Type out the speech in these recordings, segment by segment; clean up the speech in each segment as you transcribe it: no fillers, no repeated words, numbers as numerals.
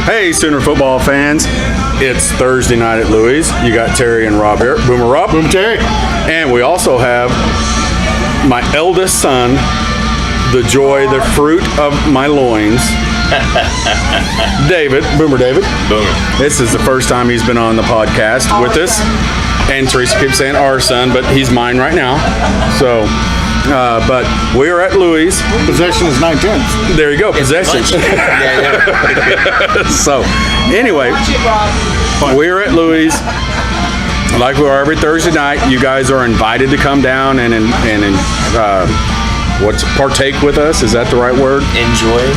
Hey, Sooner football fans. It's Thursday night at Louies. You got Terry and Rob here. Boomer Rob. Boom Terry. And we also have my eldest son, the joy, the fruit of my loins, David. Boomer David. Boomer. This is the first time he's been on the podcast with us. And Teresa keeps saying our son, but he's mine right now. So, but we are at Louies. Possession is 9/10. There you go, possession. So, anyway, we are at Louies. Like we are every Thursday night. You guys are invited to come down and partake with us. Is that the right word?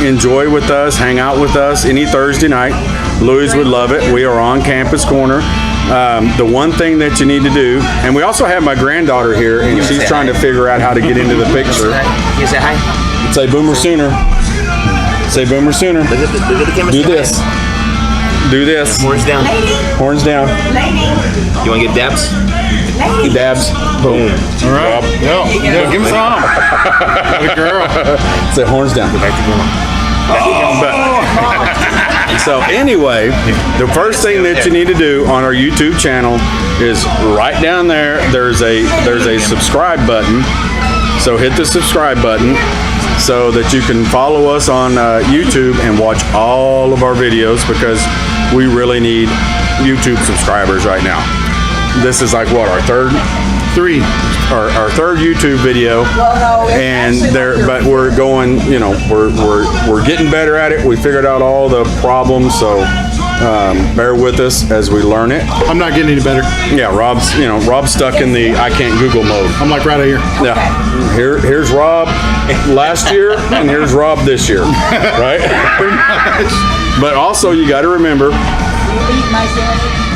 Enjoy with us. Hang out with us any Thursday night. Louies would love it. We are on Campus Corner. The one thing that you need to do, and we also have my granddaughter here, and she's trying to figure out how to get into the picture. You say hi. Say Boomer Sooner. Say Boomer Sooner. Look at the camera. Do this. Do this. Horns down. Horns down. You want to get dabs? Dabs. Boom. All right. Yeah, give him some. Good girl. Say horns down. Go back to So anyway, the first thing that you need to do on our YouTube channel is right down there. There's a subscribe button. So hit the subscribe button so that you can follow us on YouTube and watch all of our videos, because we really need YouTube subscribers right now. This is like what, our third YouTube video, and but we're going, we're getting better at it. We figured out all the problems, so bear with us as we learn it. I'm not getting any better. Yeah, Rob's stuck in the I can't Google mode. I'm like right out here. Yeah, here's Rob last year, and here's Rob this year, right? Pretty much. But also you got to remember,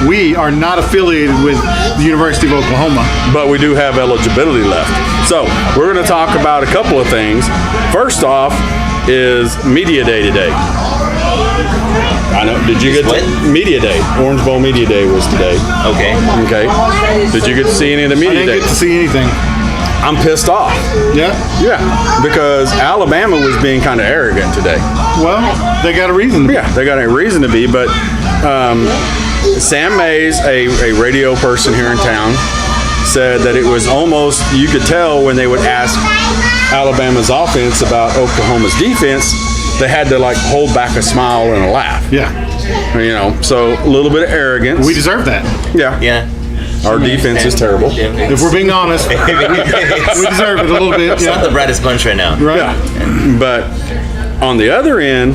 we are not affiliated with the University of Oklahoma, but we do have eligibility left. So we're going to talk about a couple of things. First off is Media Day today. I know. Did you get to Media Day? Orange Bowl Media Day was today. Okay. Did you get to see any of the Media Day? I didn't get to see anything. I'm pissed off. Yeah? Yeah, because Alabama was being kind of arrogant today. Well, they got a reason. Yeah, they got a reason to be, but Sam Mays, a radio person here in town, said that it was almost, you could tell when they would ask Alabama's offense about Oklahoma's defense, they had to like hold back a smile and a laugh. Yeah. So a little bit of arrogance. We deserve that. Yeah. Yeah. Our defense is terrible. If we're being honest, we deserve it a little bit. It's not the brightest bunch right now. Right. Yeah. But on the other end,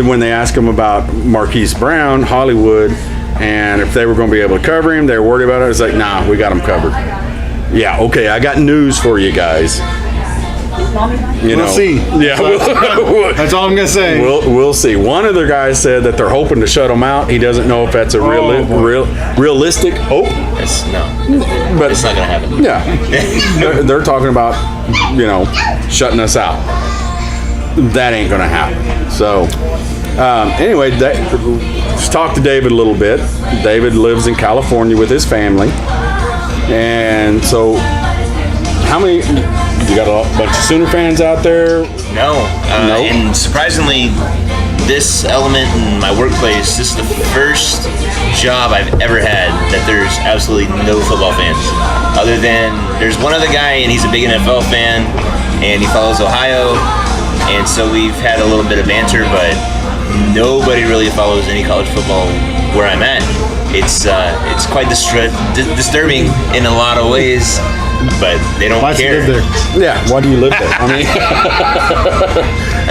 when they ask him about Marquise Brown, Hollywood, and if they were going to be able to cover him, they were worried about it. It's like, nah, we got him covered. Yeah, okay, I got news for you guys. We'll see. Yeah, that's all I'm gonna say. We'll see. One of the guys said that they're hoping to shut him out. He doesn't know if that's a realistic hope. But it's not gonna happen. Yeah, they're talking about shutting us out. That ain't gonna happen. So anyway, let's talk to David a little bit. David lives in California with his family, and so how many? You got a bunch of Sooner fans out there? No. And surprisingly, this element in my workplace, this is the first job I've ever had that there's absolutely no football fans. Other than, there's one other guy, and he's a big NFL fan, and he follows Ohio, and so we've had a little bit of banter, but nobody really follows any college football where I'm at. It's quite disturbing in a lot of ways. But they don't care. You live there? Yeah, why do you live there? I mean,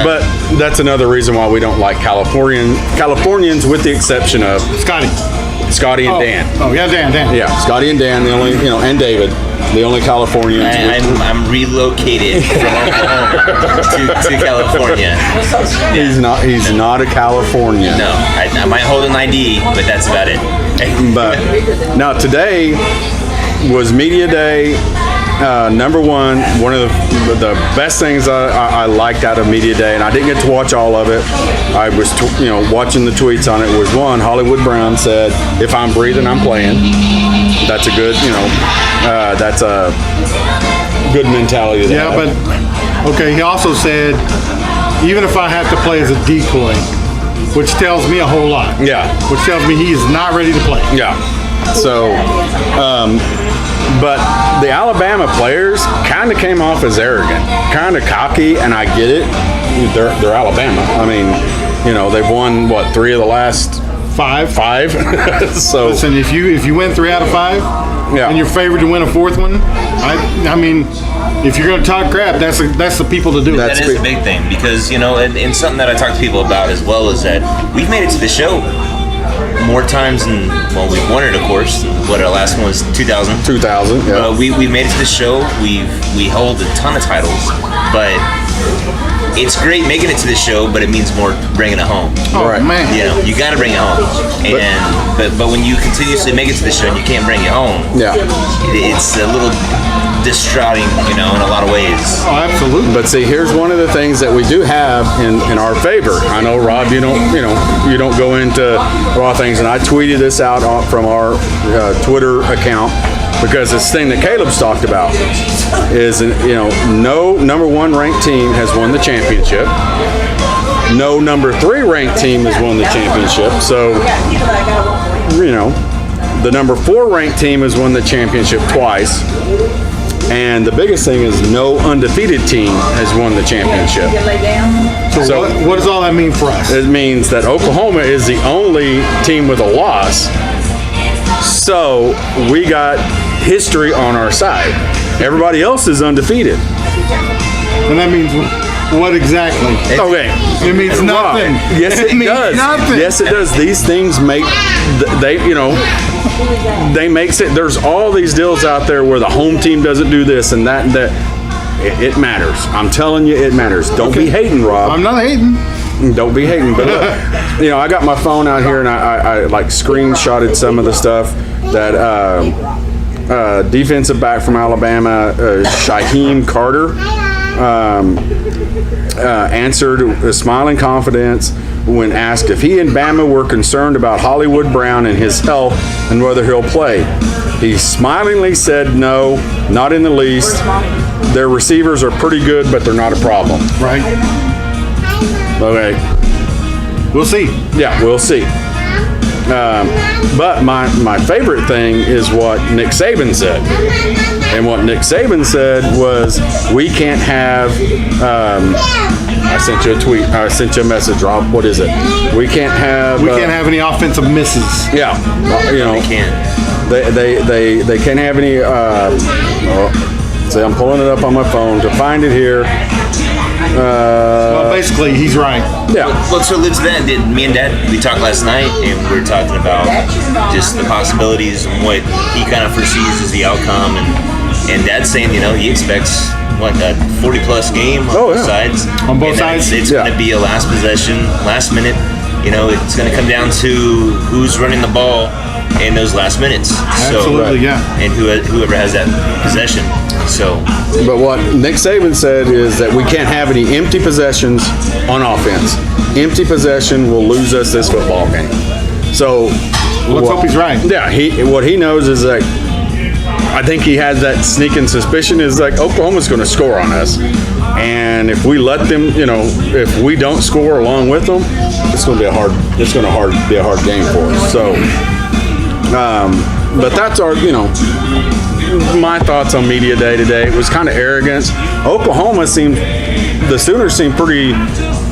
but that's another reason why we don't like Californians, with the exception of Scotty and Dan. Oh yeah, Dan. Yeah, Scotty and Dan, the only and David, the only Californians. I'm relocated from Oklahoma to California. Yeah. He's not a Californian. No, I might hold an ID, but that's about it. But now today was Media Day. Number one of the best things I liked out of Media Day, and I didn't get to watch all of it. I was watching the tweets on it. Was one, Hollywood Brown said, "If I'm breathing, I'm playing." That's a good, that's a good mentality. Yeah, but okay. He also said even if I have to play as a decoy, which tells me a whole lot. Yeah. Which tells me he is not ready to play. Yeah. So, but the Alabama players kind of came off as arrogant, kind of cocky, and I get it. They're Alabama. I mean, they've won what 3 of the last Five. So listen, if you win 3 out of 5, and you're favored to win a 4th one, I mean, if you're going to talk crap, that's the people to do it. That is a big thing because and something that I talk to people about as well is that we've made it to the show more times than we've won it. Of course, our last one was 2000. 2000. Yeah. We made it to the show. We hold a ton of titles, but it's great making it to the show, but it means more bringing it home. Oh, right. Man. You got to bring it home. But when you continuously make it to the show and you can't bring it home, it's a little distraughting, in a lot of ways. Oh, absolutely. But see, here's one of the things that we do have in our favor. I know, Rob, you don't go into raw things, and I tweeted this out from our Twitter account. Because this thing that Caleb's talked about is, no number 1 ranked team has won the championship. No number 3 ranked team has won the championship. So, the number 4 ranked team has won the championship twice. And the biggest thing is no undefeated team has won the championship. So what does all that mean for us? It means that Oklahoma is the only team with a loss. So we got history on our side. Everybody else is undefeated. And that means what exactly? Okay. It means nothing. Yes, it does. Nothing. Yes, it does. These things make they make it. There's all these deals out there where the home team doesn't do this and that. It matters. I'm telling you, it matters. Don't be hating, Rob. I'm not hating. Don't be hating. But look, I got my phone out here and I like screenshotted some of the stuff that defensive back from Alabama, Shaheem Carter, answered with smiling confidence when asked if he and Bama were concerned about Hollywood Brown and his health and whether he'll play. He smilingly said no, not in the least. Their receivers are pretty good, but they're not a problem. Right. Okay. We'll see. Yeah, we'll see. But my favorite thing is what Nick Saban said. And what Nick Saban said was, we can't have, I sent you a tweet, I sent you a message, Rob, what is it? We can't have any offensive misses. Yeah. They can't. They can't have any, see, I'm pulling it up on my phone to find it here. Well, basically, he's right. Yeah. Well, so let's then. Me and Dad, we talked last night, and we were talking about just the possibilities and what he kind of foresees as the outcome. And Dad's saying, he expects a 40-plus game on both sides. On both sides, it's going to be a last possession, last minute. It's going to come down to who's running the ball in those last minutes. Absolutely, And whoever has that possession. But what Nick Saban said is that we can't have any empty possessions on offense. Empty possession will lose us this football game. So let's hope he's right. Yeah, what he knows is that I think he has that sneaking suspicion is like Oklahoma's going to score on us, and if we let them, if we don't score along with them, it's going to be a hard game for us. So, but that's our my thoughts on media day today. It was kind of arrogance. The Sooners seem pretty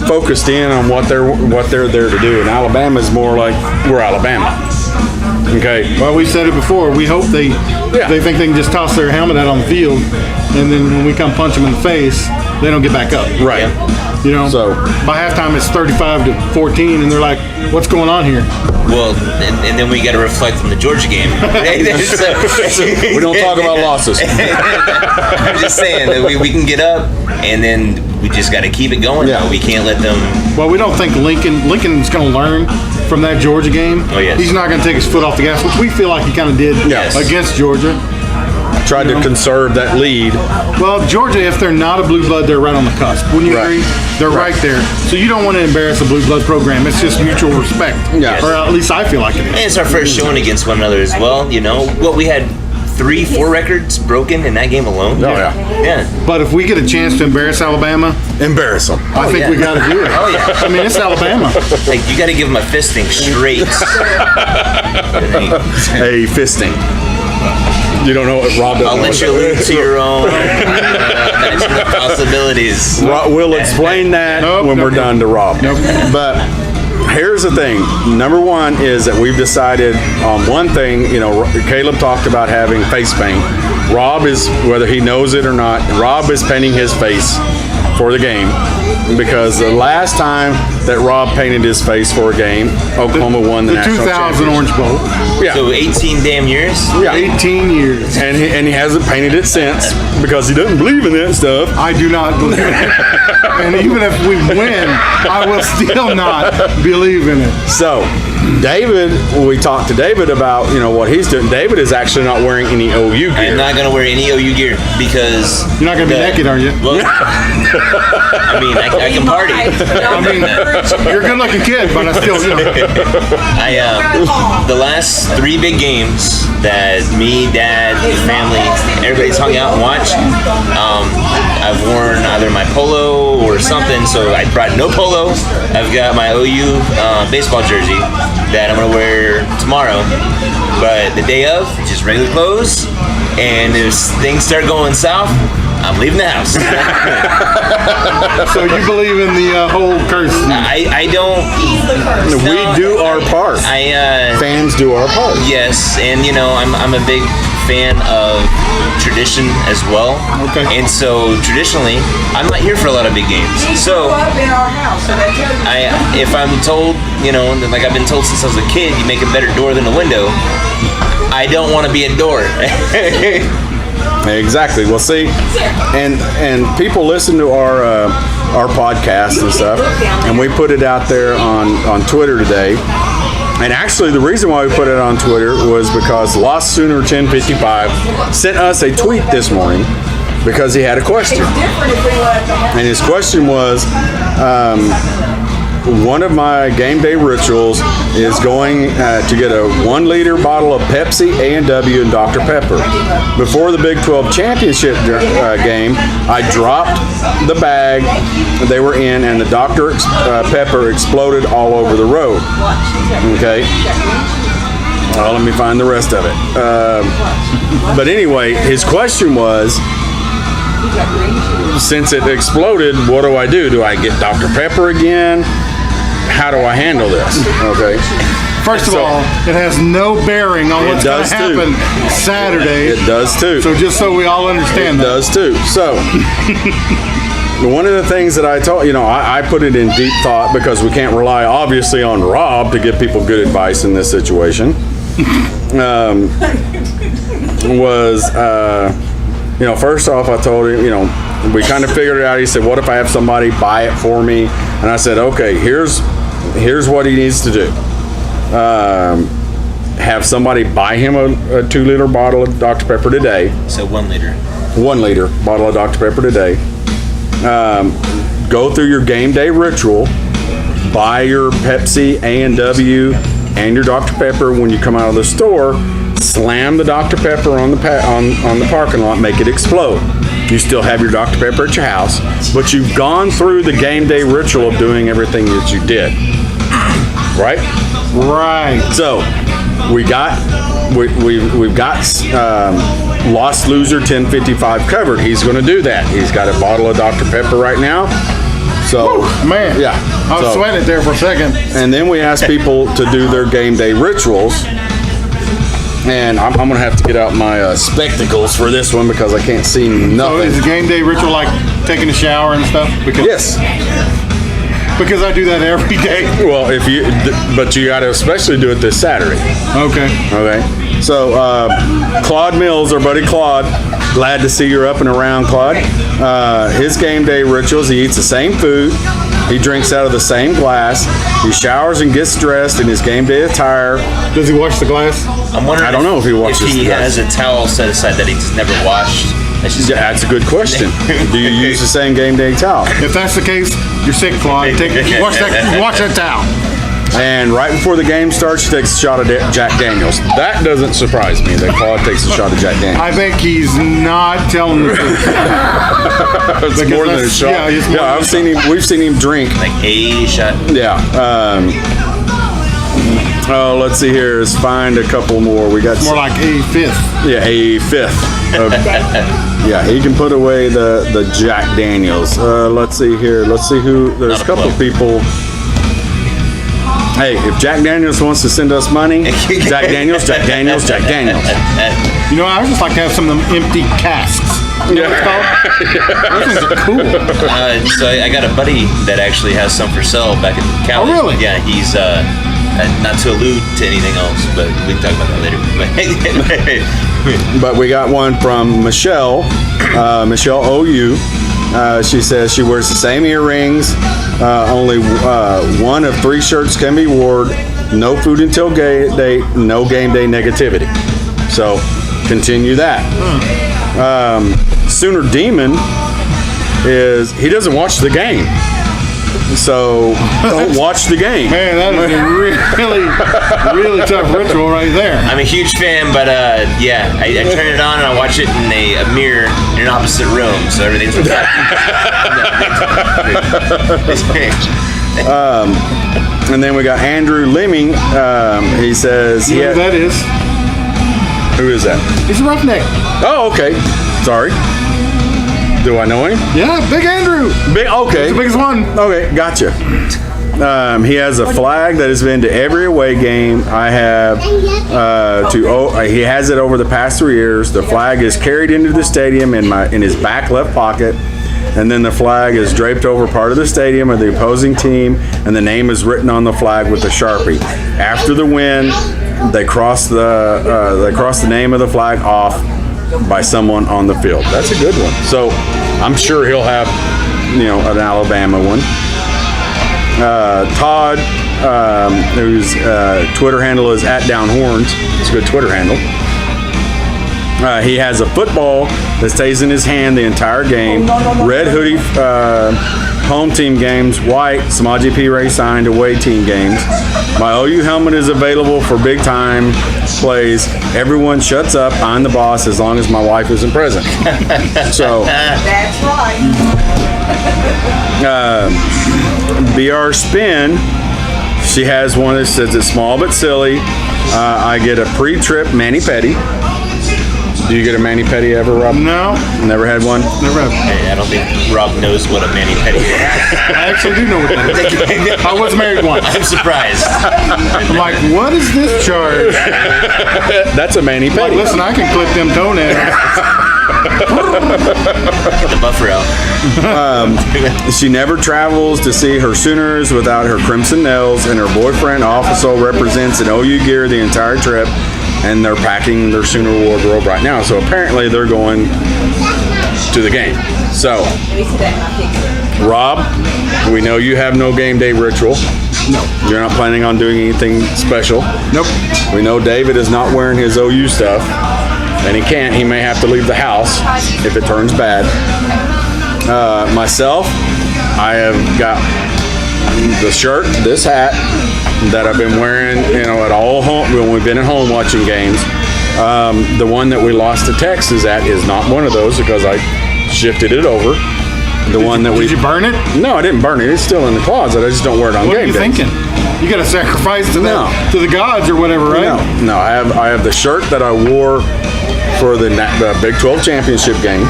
focused in on what they're there to do, and Alabama's more like, we're Alabama. Okay. Well, we said it before. We hope they think they can just toss their helmet out on the field, and then when we come punch them in the face, they don't get back up. Right. So by halftime it's 35-14, and they're like, "What's going on here?" Well, and then we got to reflect on the Georgia game. We don't talk about losses. I'm just saying that we can get up, and then we just got to keep it going. Yeah. We can't let them. Well, we don't think Lincoln's going to learn from that Georgia game. Oh, yes. He's not going to take his foot off the gas, which we feel like he kind of did against Georgia. Tried to conserve that lead. Well, Georgia, if they're not a blue blood, they're right on the cusp. Wouldn't you agree? They're right there. So you don't want to embarrass a blue blood program. It's just mutual respect. Yeah. Or at least I feel like it is. And it's our first showing against one another as well. What we had 3-4 records broken in that game alone. Oh, yeah. Yeah. But if we get a chance to embarrass Alabama, Embarrass them. I think we got to do it. Oh, yeah. I mean, it's Alabama. Like, you got to give them a fisting straight. A fisting. You don't know what Rob doesn't I'll know let what you allude to your own imagine the possibilities. We'll explain that when we're done to Rob. But here's the thing. Number one is that we've decided on one thing. You know, Caleb talked about having face paint. Rob is, whether he knows it or not, Rob is painting his face for the game, because the last time that Rob painted his face for a game, Oklahoma won the national 2000 championship. Orange Bowl. Yeah. So 18 damn years? Yeah. 18 years. And he hasn't painted it since because he doesn't believe in that stuff. I do not believe in it. And even if we win, I will still not believe in it. So, David, we talked to David about, you know, what he's doing. David is actually not wearing any OU gear. I'm not going to wear any OU gear because... You're not going to be naked, are you? Well, I mean, I can party. I mean, you're a good-looking kid, but I still, you know. The last 3 big games that me, Dad, the family, everybody's hung out and watched, I've worn either my polo or something, so I brought no polo. I've got my OU baseball jersey that I'm going to wear tomorrow, but the day of, just regular clothes, and if things start going south, I'm leaving the house. So you believe in the whole curse? I don't. We do our part. Fans do our part. Yes, and you know, I'm a big fan of tradition as well. Okay. And so traditionally, I'm not here for a lot of big games. So if I'm told, you know, like I've been told since I was a kid, you make a better door than a window. I don't want to be a door. Exactly. Well, see, and people listen to our podcast and stuff, and we put it out there on Twitter today. And actually, the reason why we put it on Twitter was because Lost Sooner 1055 sent us a tweet this morning because he had a question. And his question was, one of my game day rituals is going to get a 1-liter bottle of Pepsi, A&W, and Dr. Pepper. Before the Big 12 championship game, I dropped the bag they were in, and the Dr. Pepper exploded all over the road. Okay. Well, let me find the rest of it. But anyway, his question was, since it exploded, what do I do? Do I get Dr. Pepper again? How do I handle this? Okay. First of all, it has no bearing on what's going to happen Saturday. It does too. So just so we all understand that. It does too. So, one of the things that I told, you know, I put it in deep thought because we can't rely obviously on Rob to give people good advice in this situation. You know, first off, I told him, you know, we kind of figured it out. He said, what if I have somebody buy it for me? And I said, okay, here's what he needs to do. Have somebody buy him a 2-liter bottle of Dr. Pepper today. So 1 liter. 1 liter bottle of Dr. Pepper today. Go through your game day ritual. Buy your Pepsi, A&W, and your Dr. Pepper when you come out of the store. Slam the Dr. Pepper on the parking lot, make it explode. You still have your Dr. Pepper at your house, but you've gone through the game day ritual of doing everything that you did. Right? Right. So we've got Lost Loser 1055 covered. He's going to do that. He's got a bottle of Dr. Pepper right now. So, man, yeah, I was sweating it there for a second. And then we ask people to do their game day rituals. And I'm going to have to get out my spectacles for this one because I can't see nothing. So is the game day ritual like taking a shower and stuff? Yes. Because I do that every day. Well, but you got to especially do it this Saturday. Okay. Okay. So, Claude Mills, our buddy Claude, glad to see you're up and around, Claude. His game day rituals, he eats the same food. He drinks out of the same glass. He showers and gets dressed in his game day attire. Does he wash the glass? I'm wondering. I don't know if he washes if he the glass. has a towel set aside that he's never washed. That's a good question. Do you use the same game day towel? If that's the case, you're sick, Claude. Wash that towel. And right before the game starts, she takes a shot of Jack Daniels. That doesn't surprise me that Claude takes a shot of Jack Daniels. I think he's not telling the truth. It's more than a shot. Yeah, we've seen him drink. Like a shot. Yeah. Let's see here. Let's find a couple more. We got more like a fifth. Yeah, a fifth. Yeah, he can put away the Jack Daniels. Let's see here. Let's see who. There's a couple people. Hey, if Jack Daniels wants to send us money, Jack Daniels, Jack Daniels, Jack Daniels. You know, I would just like to have some of them empty casks. You know what it's called? Those things are cool. So I got a buddy that actually has some for sale back in Cali. Oh, really? Yeah, he's not to allude to anything else, but we can talk about that later. But we got one from Michelle, Michelle OU. She says she wears the same earrings. Only one of 3 shirts can be worn. No food until game day. No game day negativity. So continue that. Sooner Demon he doesn't watch the game. So don't watch the game. Man, that is a really tough ritual right there. I'm a huge fan, but yeah, I turn it on and I watch it in a mirror in an opposite room, so everything's And then we got Andrew Lemming. He says, You know who that is? Who is that? He's a roughneck. Oh, okay. Sorry. Do I know him? Yeah, Big Andrew. Okay. He's the biggest one. Okay, gotcha. He has a flag that has been to every away game. I have he has it over the past 3 years. The flag is carried into the stadium in his back left pocket, and then the flag is draped over part of the stadium of the opposing team, and the name is written on the flag with a Sharpie. After the win, they cross the name of the flag off by someone on the field. That's a good one. So I'm sure he'll have, an Alabama one. Todd, whose Twitter handle is @downhorns. It's a good Twitter handle. He has a football that stays in his hand the entire game. Red hoodie, home team games. White, Samaji P. Ray signed away team games. My OU helmet is available for big time plays. Everyone shuts up. I'm the boss as long as my wife isn't present. So. That's right. BR Spin, she has one that says it's small but silly. I get a pre-trip mani-pedi. Do you get a mani-pedi ever, Rob? No. Never had one? Never have. Hey, I don't think Rob knows what a mani-pedi is. I actually do know what that is. I was married once. I'm surprised. I'm like, what is this charge? That's a mani-pedi. Like, listen, I can clip them toenails. Get the buffer out. She never travels to see her Sooners without her crimson nails, and her boyfriend also represents an OU gear the entire trip, and they're packing their Sooner wardrobe right now. So apparently they're going to the game. So, Rob, we know you have no game day ritual. No. You're not planning on doing anything special. Nope. We know David is not wearing his OU stuff, and he can't. He may have to leave the house if it turns bad. Myself, I have got the shirt, this hat that I've been wearing, at all home when we've been at home watching games. The one that we lost to Texas at is not one of those because I shifted it over. Did you burn it? No, I didn't burn it. It's still in the closet. I just don't wear it on game days. What are you thinking? You got to sacrifice to the gods or whatever, right? No. I have the shirt that I wore for the Big 12 championship game,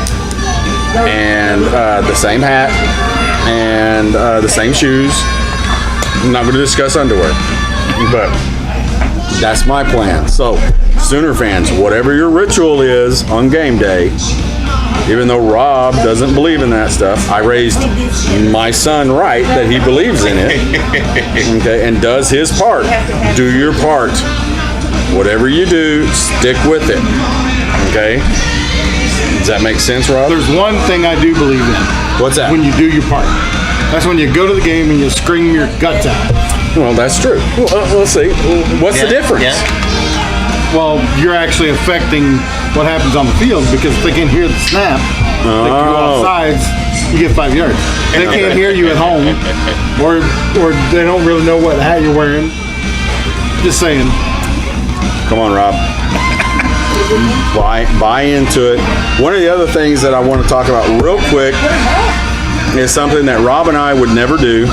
and the same hat, and the same shoes. I'm not going to discuss underwear, but that's my plan. So, Sooner fans, whatever your ritual is on game day, even though Rob doesn't believe in that stuff, I raised my son right that he believes in it, okay, and does his part. Do your part. Whatever you do, stick with it, okay? Does that make sense, Rob? There's one thing I do believe in. What's that? When you do your part. That's when you go to the game and you scream your guts out. Well, that's true. Well, let's see. What's the difference? Yeah. Well, you're actually affecting what happens on the field because if they can hear the snap, they can go off sides. you get 5 yards. They can't hear you at home, or they don't really know what hat you're wearing. Just saying. Come on, Rob. Buy into it. One of the other things that I want to talk about real quick is something that Rob and I would never do.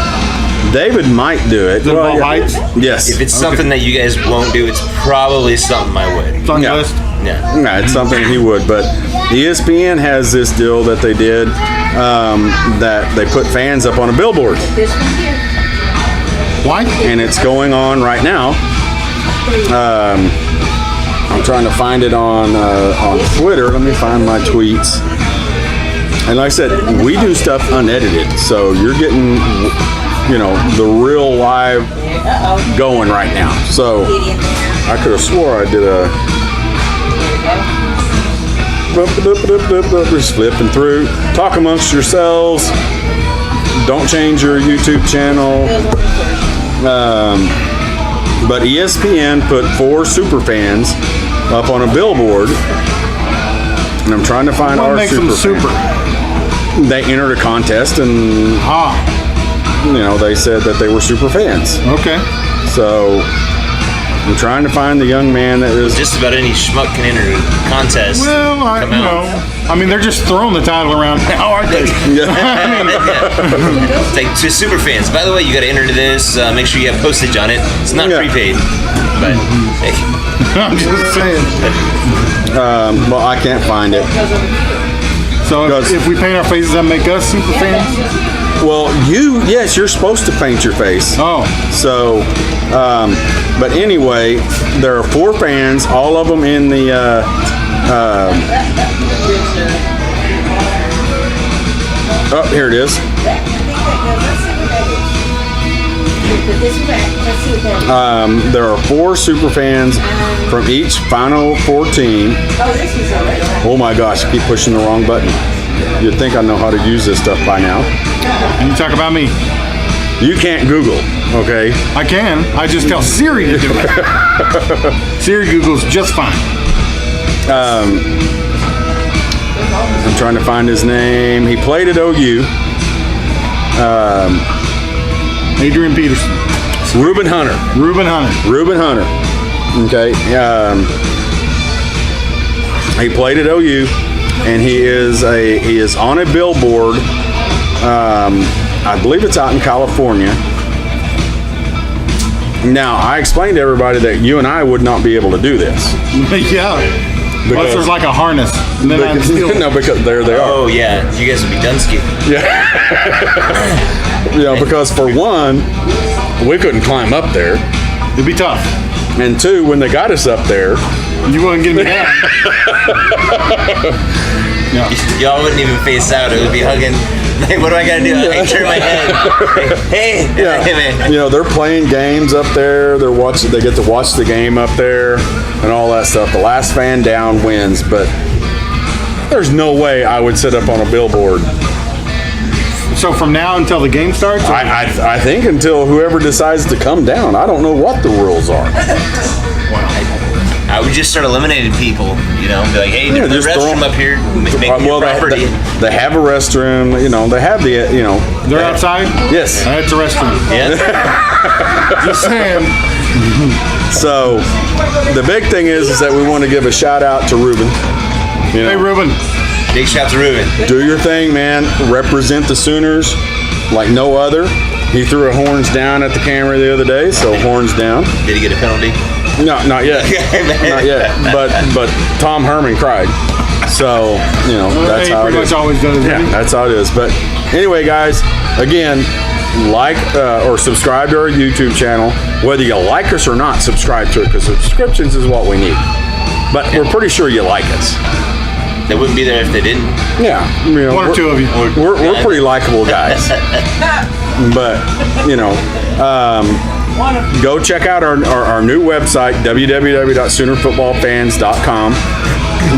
David might do it. Heights? Yes. If it's something that you guys won't do, it's probably something I would. It's on the list. Yeah. No, it's something he would. But ESPN has this deal that they did that they put fans up on a billboard. Why? And it's going on right now. I'm trying to find it on Twitter. Let me find my tweets. And like I said, we do stuff unedited, so you're getting, the real live going right now. So I could have swore I did a. Just flipping through. Talk amongst yourselves. Don't change your YouTube channel. But ESPN put 4 super fans up on a billboard, and I'm trying to find What our makes super them super? fan. They entered a contest, and they said that they were super fans. Okay. So I'm trying to find the young man that is. Just about any schmuck can enter a contest. Well, they're just throwing the title around now, aren't they? It's like to super fans. By the way, you got to enter this. Make sure you have postage on it. It's not prepaid, but hey. I'm just saying. Well, I can't find it. So if we paint our faces, that make us super fans? Well, yes, you're supposed to paint your face. Oh. So, but anyway, there are 4 fans, all of them in the. Oh, here it is. There are 4 super fans from each Final Four team. Oh my gosh, I keep pushing the wrong button. You'd think I know how to use this stuff by now. And you talk about me. You can't Google, okay? I can. I just tell Siri to do it. Siri Google's just fine. I'm trying to find his name. He played at OU. Adrian Peterson. Reuben Hunter. Okay. He played at OU, and he is on a billboard. I believe it's out in California. Now, I explained to everybody that you and I would not be able to do this. Yeah. Unless there's like a harness. And then no, because there they are. Oh, yeah. You guys would be done skiing. Yeah. Because for one, we couldn't climb up there. It'd be tough. And 2, when they got us up there, you wouldn't get me down. Y'all wouldn't even face out. It would be hugging. Like, what do I gotta do? I turn my head. Hey, man. They're playing games up there. They get to watch the game up there and all that stuff. The last fan down wins, but there's no way I would sit up on a billboard. So from now until the game starts? I think until whoever decides to come down. I don't know what the rules are. I would just start eliminating people, be like, hey, there's a restroom up here, make your property. They have a restroom, they have the, They're outside? Yes. That's a restroom. Yeah. Just saying. So, the big thing is that we want to give a shout out to Reuben. Hey, Reuben. Big shout to Reuben. Do your thing, man. Represent the Sooners like no other. He threw a horns down at the camera the other day, so horns down. Did he get a penalty? No, not yet. Not yet. But Tom Herman cried. So, that's how it is. Pretty much always does. Yeah, that's how it is. But anyway, guys, again, like or subscribe to our YouTube channel. Whether you like us or not, subscribe to it, because subscriptions is what we need. But we're pretty sure you like us. They wouldn't be there if they didn't. Yeah. 1 or 2 of you. We're pretty likable guys. But, go check out our new website, www.soonerfootballfans.com.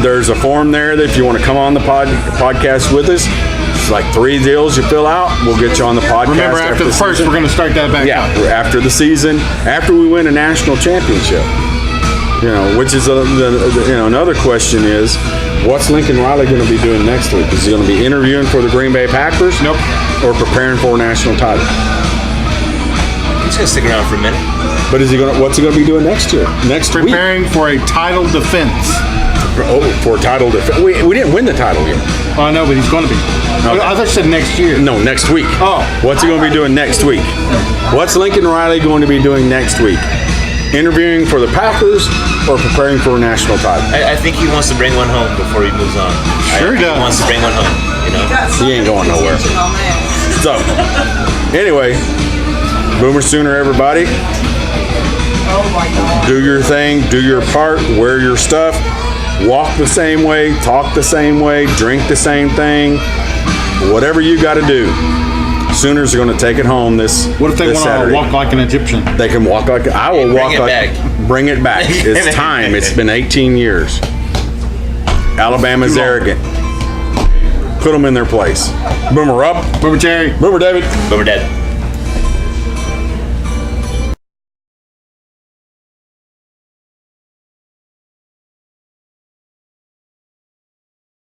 There's a form there that if you want to come on the podcast with us, it's like 3 deals you fill out. We'll get you on the podcast. Remember, after the first, we're going to start that back up. Yeah, after the season, after we win a national championship. You know, which is another question is, what's Lincoln Riley going to be doing next week? Is he going to be interviewing for the Green Bay Packers? Nope. Or preparing for a national title? He's gonna stick around for a minute. But what's he going to be doing next year? Next week? Preparing for a title defense. Oh, for a title defense. We didn't win the title yet. Oh, I know, but he's going to be. Okay. I thought you said next year. No, next week. Oh. What's he going to be doing next week? What's Lincoln Riley going to be doing next week? Interviewing for the Packers or preparing for a national title? I think he wants to bring one home before he moves on. Sure he does. He wants to bring one home, you know? He ain't going nowhere. So, anyway, Boomer Sooner, everybody. Do your thing, do your part, wear your stuff, walk the same way, talk the same way, drink the same thing. Whatever you got to do. Sooners are going to take it home this What if they this want to Saturday. walk like an Egyptian? They can walk like I will walk it like. back. Bring it back. It's time. It's been 18 years. Alabama's Too long. arrogant. Put them in their place. Boomer up. Boomer Terry. Boomer David. Boomer dead.